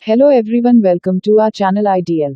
Hello everyone, welcome to our channel IDL.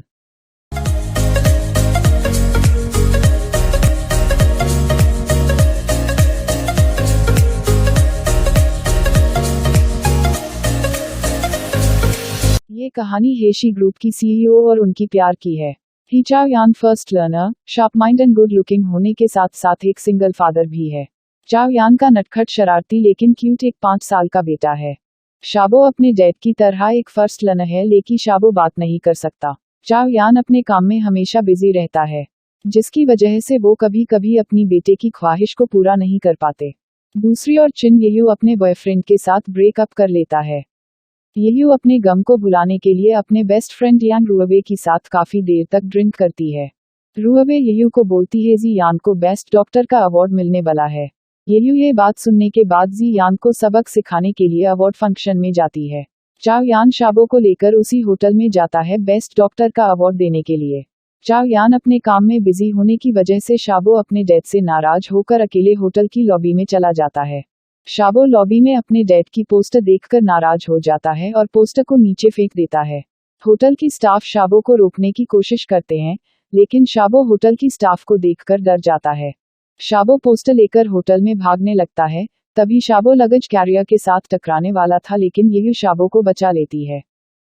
ये कहानी हेशी group की सीईओ और उनकी प्यार की है। ही चाओ यान first learner, sharp mind and good looking होने के साथ साथ एक सिंगल फादर भी है। चाओ यान का नटखट शरारती लेकिन क्यूट एक 5 साल का बेटा है। शाबो अपने डैड की तरह एक फर्स्ट लर्नर है लेकिन शाबो बात नहीं कर सकता। चाओ यान अपने काम में हमेशा बिजी रहता है, जिसकी वजह से वो कभी कभी अपनी बेटे की ख्वाहिश को पूरा नहीं कर पाते। दूसरी ओर चिन येयू अपने बॉयफ्रेंड के साथ ब्रेकअप कर लेता है। येयू अपने गम को भुलाने के लिए अपने बेस्ट फ्रेंड यांग रुअबे के साथ काफी देर तक ड्रिंक करती है। रुअबे येयू को बोलती है जी यान को बेस्ट डॉक्टर का अवार्ड मिलने वाला है। येयू ये बात सुनने के बाद जी यान को सबक सिखाने के लिए अवार्ड फंक्शन में जाती है। चाओ यान शाबो को लेकर उसी होटल में जाता है बेस्ट डॉक्टर का अवार्ड देने के लिए। चाओ यान अपने काम में बिजी होने की वजह से शाबो अपने डैड से नाराज होकर अकेले होटल की लॉबी में चला जाता है। शाबो लॉबी में अपने डैड की पोस्टर देखकर नाराज हो जाता है और पोस्टर को नीचे फेंक देता है। होटल की स्टाफ शाबो को रोकने की कोशिश करते हैं, लेकिन शाबो होटल की स्टाफ को देखकर डर जाता है। शाबो पोस्टर लेकर होटल में भागने लगता है, तभी शाबो लगेज कैरियर के साथ टकराने वाला था लेकिन येयू शाबो को बचा लेती है।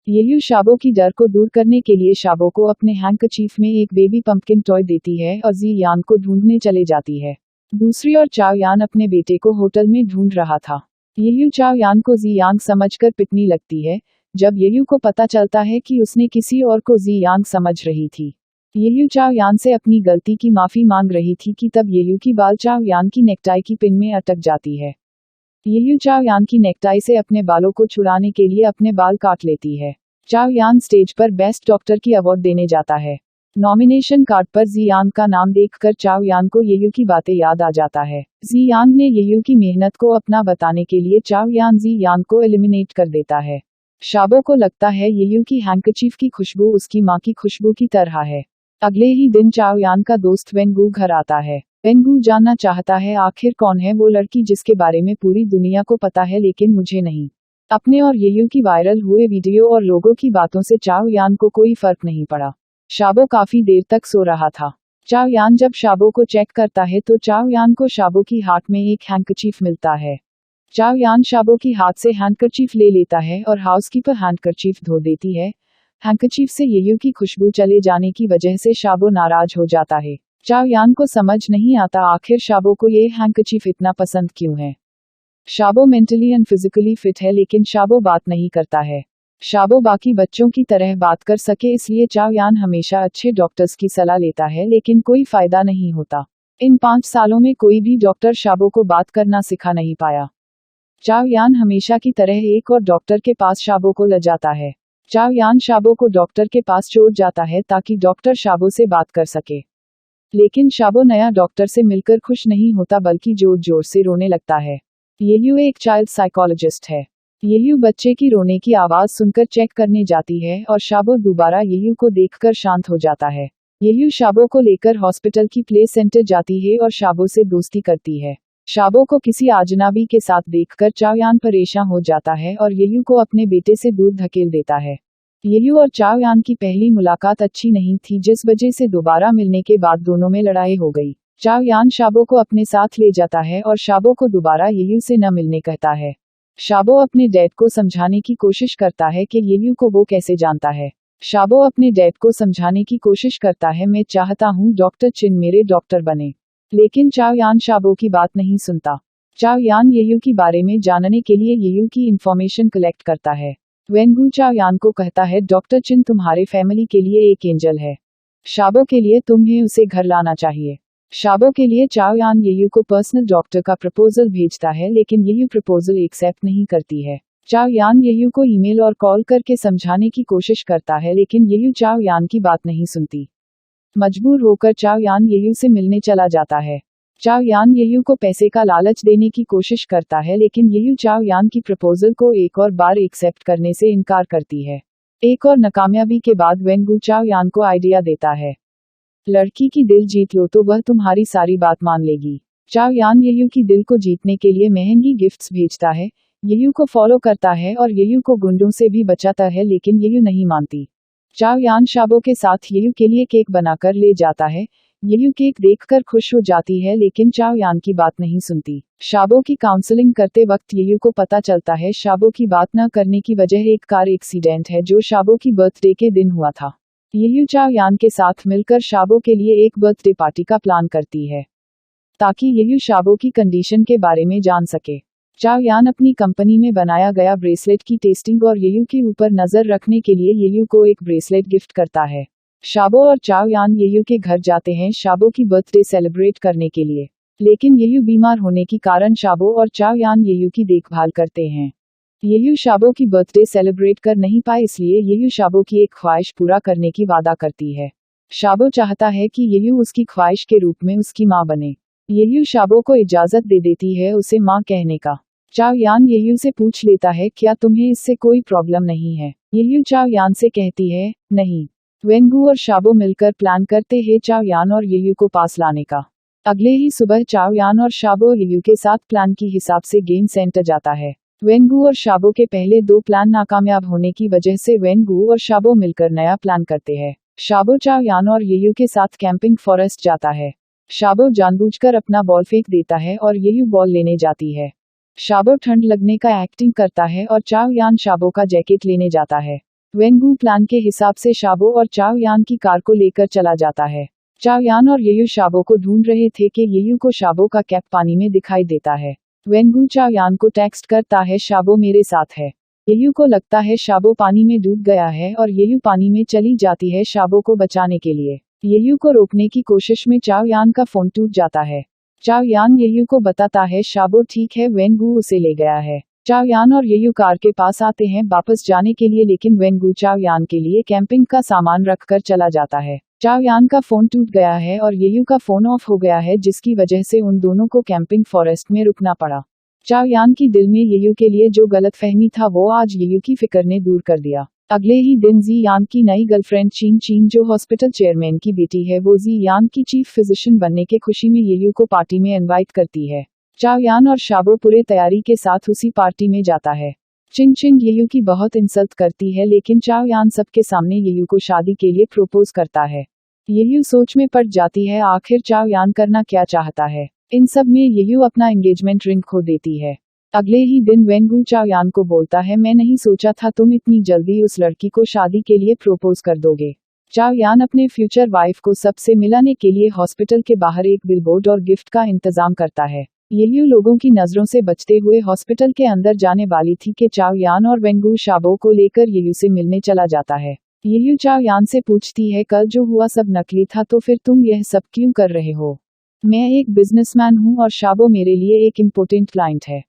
येयू शाबो की डर को दूर करने के लिए शाबो को अपने हैंकचीफ में एक बेबी पंपकिन टॉय देती है और जी यान को ढूंढने चले जाती है। दूसरी ओर चाओ यान अपने बेटे को होटल में ढूंढ रहा था। येयू चाओ यान को जी यांग समझकर पिटने लगती है। जब येयू को पता चलता है कि उसने किसी और को जी यांग समझ रही थी, येयू चाओ यान से अपनी गलती की माफी मांग रही थी कि तब येयू की बाल चाओ यान की नेकटाई की पिन में अटक जाती है। येयू चाओ यान की नेकटाई से अपने बालों को छुड़ाने के लिए अपने बाल काट लेती है। चाओ यान स्टेज पर बेस्ट डॉक्टर की अवार्ड देने जाता है। नॉमिनेशन कार्ड पर जी यांग का नाम देखकर चाओ यान को येयू की बातें याद आ जाता है। जी यांग ने येयू की मेहनत को अपना बताने के लिए चाओ यान जी यांग को एलिमिनेट कर देता है। शाबो को लगता है येयू की हैंकचीफ की खुशबू उसकी मां की खुशबू की तरह है। अगले ही दिन चाओ यान का दोस्त वेनगू घर आता है। वेनगू जानना चाहता है आखिर कौन है वो लड़की जिसके बारे में पूरी दुनिया को पता है लेकिन मुझे नहीं। अपने और येयू की वायरल हुए वीडियो और लोगों की बातों से चाओ यान को कोई फर्क नहीं पड़ा। शाबो काफी देर तक सो रहा था। चाओ यान जब शाबो को चेक करता है तो चाओ यान को शाबो की हाथ में एक हैंकचीफ मिलता है। चाओ यान शाबो की हाथ से हैंकचीफ ले लेता है और हाउसकीपर हैंकचीफ धो देती है। हैंकचीफ से येयू की खुशबू चले जाने की वजह से शाबो नाराज हो जाता है। चाओ यान को समझ नहीं आता आखिर शाबो को ये हैंकचीफ इतना पसंद क्यों है। शाबो मेंटली एंड फिजिकली फिट है लेकिन शाबो बात नहीं करता है। शाबो बाकी बच्चों की तरह बात कर सके इसलिए चाओ यान हमेशा अच्छे डॉक्टर्स की सलाह लेता है लेकिन कोई फायदा नहीं होता। इन 5 सालों में कोई भी डॉक्टर शाबो को बात करना सिखा नहीं पाया। चाओ यान हमेशा की तरह एक और डॉक्टर के पास शाबो को ले जाता है। चाओ यान शाबो को डॉक्टर के पास छोड़ जाता है ताकि डॉक्टर शाबो से बात कर सके, लेकिन शाबो नया डॉक्टर से मिलकर खुश नहीं होता बल्कि जोर जोर से रोने लगता है। येयू एक चाइल्ड साइकोलॉजिस्ट है। येयू बच्चे की रोने की आवाज सुनकर चेक करने जाती है और शाबो दोबारा येयू को देखकर शांत हो जाता है। येयू शाबो को लेकर हॉस्पिटल की प्ले सेंटर जाती है और शाबो से दोस्ती करती है। शाबो को किसी अजनबी के साथ देखकर चाओ यान परेशान हो जाता है और येयू को अपने बेटे से दूर धकेल देता है। येयू और चाओ यान की पहली मुलाकात अच्छी नहीं थी जिस वजह से दोबारा मिलने के बाद दोनों में लड़ाई हो गई। चाओ यान शाबो को अपने साथ ले जाता है और शाबो को दोबारा येयू से न मिलने कहता है। शाबो अपने डैड को समझाने की कोशिश करता है कि येयू को वो कैसे जानता है। शाबो अपने डैड को समझाने की कोशिश करता है मैं चाहता हूँ डॉक्टर चिन मेरे डॉक्टर बने, लेकिन चाओ यान शाबो की बात नहीं सुनता। चाओ यान येयू के बारे में जानने के लिए येयू की इंफॉर्मेशन कलेक्ट करता है। वेनगू चाओ यान को कहता है डॉक्टर चिन तुम्हारे फैमिली के लिए एक एंजल है। शाबो के लिए तुम्हें उसे घर लाना चाहिए। शाबो के लिए चाओ यान येयू को पर्सनल डॉक्टर का प्रपोजल भेजता है लेकिन येयू प्रपोजल एक्सेप्ट नहीं करती है। चाओ यान येयू को ईमेल और कॉल करके समझाने की कोशिश करता है लेकिन येयू चाओ यान की बात नहीं सुनती। मजबूर होकर चाओ यान येयू से मिलने चला जाता है। चाओ यान येयू को पैसे का लालच देने की कोशिश करता है लेकिन येयू चाओ यान की प्रपोजल को एक और बार एक्सेप्ट करने से इनकार करती है। एक और नाकामयाबी के बाद वेनगू चाओ यान को आइडिया देता है, लड़की की दिल जीत लो तो वह तुम्हारी सारी बात मान लेगी। चाओ यान येयू की दिल को जीतने के लिए महंगी गिफ्ट्स भेजता है। येयू को फॉलो करता है और येयू को गुंडों से भी बचाता है, लेकिन येयू नहीं मानती। चाओ यान शाबो के साथ येयू के लिए केक बनाकर ले जाता है। येयू केक देखकर खुश हो जाती है, लेकिन चाओ यान की बात नहीं सुनती। शाबो की काउंसलिंग करते वक्त येयू को पता चलता है शाबो की बात न करने की वजह एक कार एक्सीडेंट है जो शाबो की बर्थडे के दिन हुआ था। येयू चाओ यान के साथ मिलकर शाबो के लिए एक बर्थडे पार्टी का प्लान करती है ताकि येयू शाबो की कंडीशन के बारे में जान सके। चाओ यान अपनी कंपनी में बनाया गया ब्रेसलेट की टेस्टिंग और येयू के ऊपर नजर रखने के लिए येयू को एक ब्रेसलेट गिफ्ट करता है। शाबो और चाओ यान येयू के घर जाते हैं शाबो की बर्थडे सेलिब्रेट करने के लिए, लेकिन येयू बीमार होने के कारण शाबो और चाओ यान येयू की देखभाल करते हैं। येयू शाबो की बर्थडे सेलिब्रेट कर नहीं पाए, इसलिए येयू शाबो की एक ख्वाहिश पूरा करने की वादा करती है। शाबो चाहता है कि येयू उसकी ख्वाहिश के रूप में उसकी माँ बने। येयू शाबो को इजाजत दे देती है उसे माँ कहने का। चाओ यान येयू से पूछ लेता है क्या तुम्हें इससे कोई प्रॉब्लम नहीं है। येयू चाओ यान से कहती है नहीं। वेंगू और शाबो मिलकर प्लान करते हैं चाओ यान और येयू को पास लाने का। अगले ही सुबह चाओ यान और शाबो येयू के साथ प्लान की हिसाब से गेम सेंटर जाता है। वेंगू और शाबो के पहले 2 प्लान नाकामयाब होने की वजह से वेंगू और शाबो मिलकर नया प्लान करते हैं। शाबो चाओ यान और येयू के साथ कैंपिंग फॉरेस्ट जाता है। शाबो जानबूझकर अपना बॉल फेंक देता है और येयू बॉल लेने जाती है। शाबो ठंड लगने का एक्टिंग करता है और चाओ यान शाबो का जैकेट लेने जाता है। वेंगू प्लान के हिसाब से शाबो और चाओ यान की कार को लेकर चला जाता है। चाओ यान और येयू शाबो को ढूंढ रहे थे कि येयू को शाबो का कैप पानी में दिखाई देता है। वेंगू चाओ यान को टेक्स्ट करता है शाबो मेरे साथ है। येयू को लगता है शाबो पानी में डूब गया है और येयू पानी में चली जाती है शाबो को बचाने के लिए। येयू को रोकने की कोशिश में चाओ यान का फोन टूट जाता है। चाओ यान येयू को बताता है शाबो ठीक है, वेंगू उसे ले गया है। चाओ यान और येयू कार के पास आते हैं वापस जाने के लिए, लेकिन वेंगू चाओ यान के लिए कैंपिंग का सामान रखकर चला जाता है। चाओ यान का फोन टूट गया है और येयू का फोन ऑफ हो गया है, जिसकी वजह से उन दोनों को कैंपिंग फॉरेस्ट में रुकना पड़ा। चाओ यान की दिल में येयू के लिए जो गलतफहमी था वो आज येयू की फिक्र ने दूर कर दिया। अगले ही दिन जी यान की नई गर्लफ्रेंड चीन चीन जो हॉस्पिटल चेयरमैन की बेटी है, वो जी यान की चीफ फिजिशियन बनने के खुशी में येयू को पार्टी में इनवाइट करती है। चाओ यान और शाबो पूरे तैयारी के साथ उसी पार्टी में जाता है। चिंग चिंग येयू की बहुत इंसल्ट करती है, लेकिन चाओ यान सबके सामने येयू को शादी के लिए प्रपोज करता है। येयू सोच में पड़ जाती है आखिर चाओ यान करना क्या चाहता है। इन सब में येयू अपना एंगेजमेंट रिंग खो देती है। अगले ही दिन वेंगू चाओ यान को बोलता है मैं नहीं सोचा था तुम इतनी जल्दी उस लड़की को शादी के लिए प्रपोज कर दोगे। चाओ यान अपने फ्यूचर वाइफ को सबसे मिलाने के लिए हॉस्पिटल के बाहर एक बिलबोर्ड और गिफ्ट का इंतजाम करता है। येयू लोगों की नजरों से बचते हुए हॉस्पिटल के अंदर जाने वाली थी कि चाओ यान और वेंगू शाबो को लेकर येयू से मिलने चला जाता है। येयू चाओ यान से पूछती है कल जो हुआ सब नकली था तो फिर तुम यह सब क्यों कर रहे हो। मैं एक बिजनेसमैन हूँ और शाबो मेरे लिए एक इम्पोर्टेंट क्लाइंट है।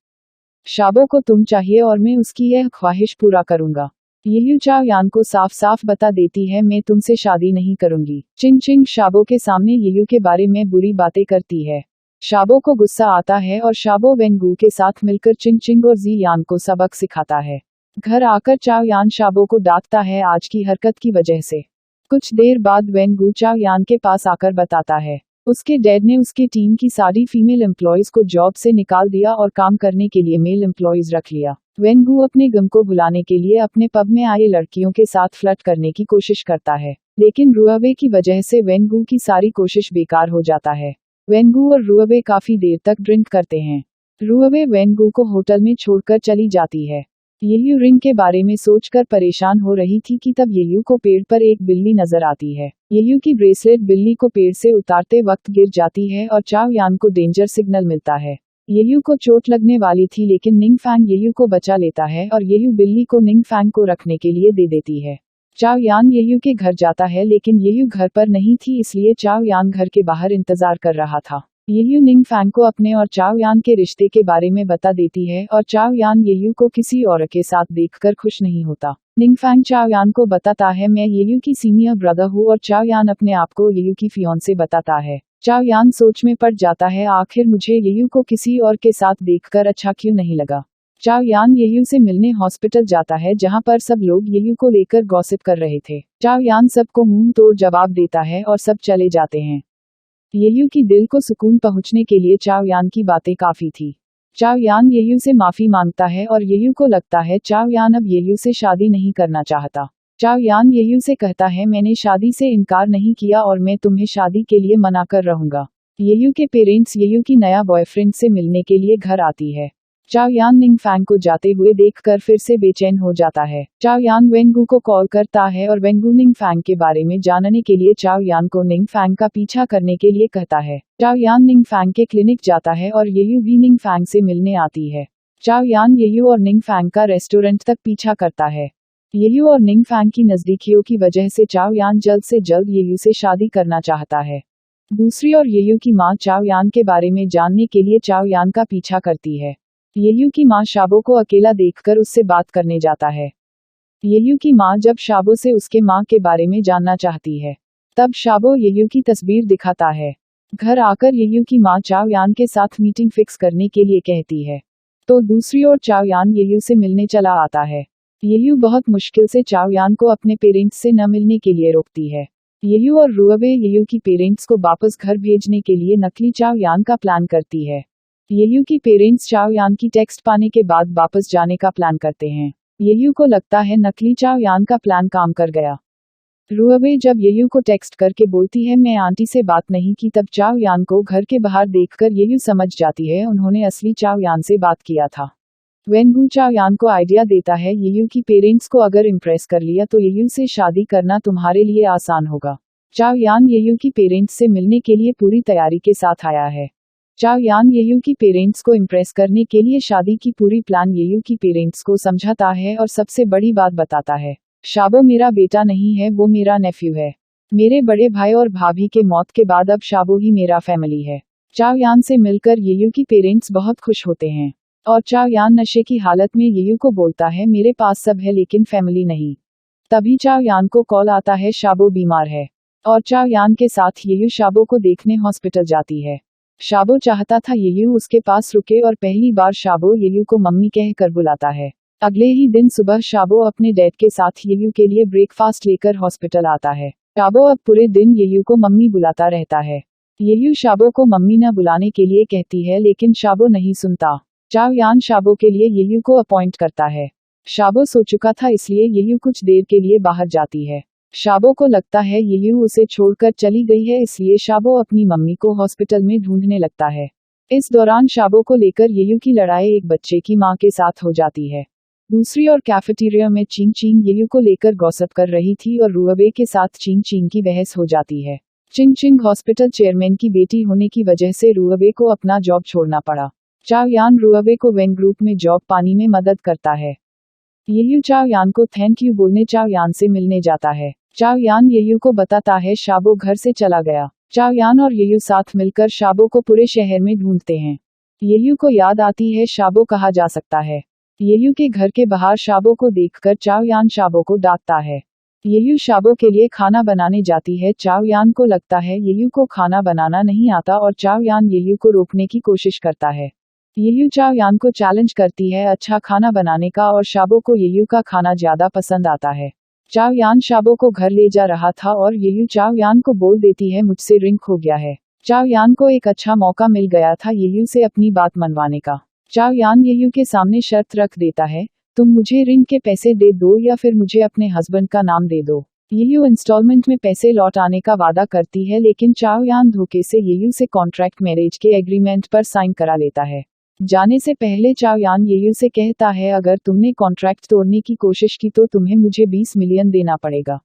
शाबो को तुम चाहिए और मैं उसकी यह ख्वाहिश पूरा करूंगा। येयू चाओ यान को साफ साफ बता देती है मैं तुमसे शादी नहीं करूंगी। चिंग चिंग शाबो के सामने येयू के बारे में बुरी बातें करती है। शाबो को गुस्सा आता है और शाबो वेंगू के साथ मिलकर चिंग चिंग और जी यान को सबक सिखाता है। घर आकर चाओ यान शाबो को डांटता है आज की हरकत की वजह से। कुछ देर बाद वेंगू चाओ यान के पास आकर बताता है उसके डैड ने उसके टीम की सारी फीमेल एम्प्लॉयज को जॉब से निकाल दिया और काम करने के लिए मेल एम्प्लॉयज रख लिया। वेंगू अपने गम को भुलाने के लिए अपने पब में आए लड़कियों के साथ फ्लर्ट करने की कोशिश करता है, लेकिन रुअबे की वजह से वेंगू की सारी कोशिश बेकार हो जाता है। वेंगू और रुअबे काफी देर तक ड्रिंक करते हैं। रुअबे वेंगू को होटल में छोड़कर चली जाती है। येयू रिंग के बारे में सोचकर परेशान हो रही थी कि तब येयू को पेड़ पर एक बिल्ली नजर आती है। येयू की ब्रेसलेट बिल्ली को पेड़ से उतारते वक्त गिर जाती है और चाओ यान को डेंजर सिग्नल मिलता है। येयू को चोट लगने वाली थी, लेकिन निंगफैंग येयू को बचा लेता है और येयू बिल्ली को निंगफैंग को रखने के लिए दे देती है। चाओ यान येयू के घर जाता है, लेकिन येयू घर पर नहीं थी, इसलिए चाओ यान घर के बाहर इंतजार कर रहा था। येयू निंगफैंग को अपने और चाओ यान के रिश्ते के बारे में बता देती है और चाओ यान येयू को किसी और के साथ देखकर खुश नहीं होता। निंगफैंग चाओ यान को बताता है मैं येयू की सीनियर ब्रदर हूँ और चाओ यान अपने आप को येयू की फियांसे बताता है। चाओ यान सोच में पड़ जाता है आखिर मुझे येयू को किसी और के साथ देखकर अच्छा क्यों नहीं लगा। चाओ यान येयू से मिलने हॉस्पिटल जाता है, जहां पर सब लोग येयू को लेकर गॉसिप कर रहे थे। चाओ यान सबको मुंह तोड़ जवाब देता है और सब चले जाते हैं। येयू की दिल को सुकून पहुंचने के लिए चाओ यान की बातें काफी थी। चाओ यान येयू से माफी मांगता है और येयू को लगता है चाओ यान अब येयू से शादी नहीं करना चाहता। चाओ यान येयू से कहता है मैंने शादी से इनकार नहीं किया और मैं तुम्हें शादी के लिए मना कर रहूंगा। येयू के पेरेंट्स येयू की नया बॉयफ्रेंड से मिलने के लिए घर आती है। चाओ यान निंगफैंग को जाते हुए देखकर फिर से बेचैन हो जाता है। चाओ यान वेंगू को कॉल करता है और वेंगू निंगफैंग के बारे में जानने के लिए चाओ यान को निंगफैंग का पीछा करने के लिए कहता है। चाओ यान निंगफैंग के क्लिनिक जाता है और येयू भी निंगफैंग से मिलने आती है। चाओ यान येयू और निंगफैंग का रेस्टोरेंट तक पीछा करता है। येयू और निंगफैंग की नजदीकियों की वजह से चाओ यान जल्द से जल्द येयू से शादी करना चाहता है। दूसरी ओर येयू की मां चाओ यान के बारे में जानने के लिए चाओ यान का पीछा करती है। येयू की मां शाबो को अकेला देखकर उससे बात करने जाता है। येयू की मां जब शाबो से उसके मां के बारे में जानना चाहती है, तब शाबो येयू की तस्वीर दिखाता है। घर आकर येयू की मां चाओ यान के साथ मीटिंग फिक्स करने के लिए कहती है, तो दूसरी ओर चाओ यान येयू से मिलने चला आता है। येयू बहुत मुश्किल से चाओ यान को अपने पेरेंट्स से न मिलने के लिए रोकती है। येयू और रुअबे येयू की पेरेंट्स को वापस घर भेजने के लिए नकली चाओ यान का प्लान करती है। येयू की पेरेंट्स चाओ यान की टेक्स्ट पाने के बाद वापस जाने का प्लान करते हैं। येयू को लगता है नकली चाओ यान का प्लान काम कर गया। रुअबे जब येयू को टेक्स्ट करके बोलती है मैं आंटी से बात नहीं की, तब चाओ यान को घर के बाहर देखकर येयू समझ जाती है उन्होंने असली चाओ यान से बात किया था। वेंगू चाओ यान को आइडिया देता है येयू की पेरेंट्स को अगर इम्प्रेस कर लिया तो येयू से शादी करना तुम्हारे लिए आसान होगा। चाओ यान येयू की पेरेंट्स से मिलने के लिए पूरी तैयारी के साथ आया है। चाओ यान येयू की पेरेंट्स को इम्प्रेस करने के लिए शादी की पूरी प्लान येयू की पेरेंट्स को समझाता है और सबसे बड़ी बात बताता है, शाबो मेरा बेटा नहीं है, वो मेरा नेफ्यू है। मेरे बड़े भाई और भाभी के मौत के बाद अब शाबो ही मेरा फैमिली है। चाओ यान से मिलकर येयू की पेरेंट्स बहुत खुश होते हैं और चाओ यान नशे की हालत में येयू को बोलता है मेरे पास सब है लेकिन फैमिली नहीं। तभी चाओ यान को कॉल आता है शाबो बीमार है और चाओ यान के साथ येयू शाबो को देखने हॉस्पिटल जाती है। शाबो चाहता था येयू उसके पास रुके और पहली बार शाबो येयू को मम्मी कहकर बुलाता है। अगले ही दिन सुबह शाबो अपने डैड के साथ येयू के लिए ब्रेकफास्ट लेकर हॉस्पिटल आता है। शाबो अब पूरे दिन येयू को मम्मी बुलाता रहता है। येयू शाबो को मम्मी न बुलाने के लिए कहती है लेकिन शाबो नहीं सुनता। चाओ यान शाबो के लिए येयू को अपॉइंट करता है। शाबो सो चुका था इसलिए येयू कुछ देर के लिए बाहर जाती है। शाबो को लगता है येयू उसे छोड़कर चली गई है इसलिए शाबो अपनी मम्मी को हॉस्पिटल में ढूंढने लगता है। इस दौरान शाबो को लेकर येयू की लड़ाई एक बच्चे की मां के साथ हो जाती है। दूसरी ओर कैफेटेरिया में चिंग चिंग येयू को लेकर गॉसिप कर रही थी और रुअबे के साथ चिंग चिंग की बहस हो जाती है। चिंग चिंग हॉस्पिटल चेयरमैन की बेटी होने की वजह से रुअबे को अपना जॉब छोड़ना पड़ा। चाओ यान रुअबे को वेन ग्रुप में जॉब पाने में मदद करता है। येयू चाओ यान को थैंक यू बोलने चाओ यान से मिलने जाता है। चाओ यान येयू को बताता है शाबो घर से चला गया। चाओ यान और येयू साथ मिलकर शाबो को पूरे शहर में ढूंढते हैं। येयू को याद आती है शाबो कहा जा सकता है। येयू के घर के बाहर शाबो को देखकर चाओ यान शाबो को डांटता है। येयू शाबो के लिए खाना बनाने जाती है। चाओ यान को लगता है येयू को खाना बनाना नहीं आता और चाओ यान येयू को रोकने की कोशिश करता है। येयू चाओ यान को चैलेंज करती है अच्छा खाना बनाने का और शाबो को येयू का खाना ज्यादा पसंद आता है। चाओ यान शाबो को घर ले जा रहा था और येयू चाओ यान को बोल देती है मुझसे रिंग खो गया है। चाओ यान को एक अच्छा मौका मिल गया था येयू से अपनी बात मनवाने का। चाओ यान येयू के सामने शर्त रख देता है, तुम मुझे रिंग के पैसे दे दो या फिर मुझे अपने हस्बैंड का नाम दे दो। येयू इंस्टॉलमेंट में पैसे लौटाने का वादा करती है लेकिन चाओ यान धोखे से येयू से कॉन्ट्रैक्ट मैरिज के एग्रीमेंट पर साइन करा लेता है। जाने से पहले चाओ यान येयू से कहता है अगर तुमने कॉन्ट्रैक्ट तोड़ने की कोशिश की तो तुम्हें मुझे 20 मिलियन देना पड़ेगा।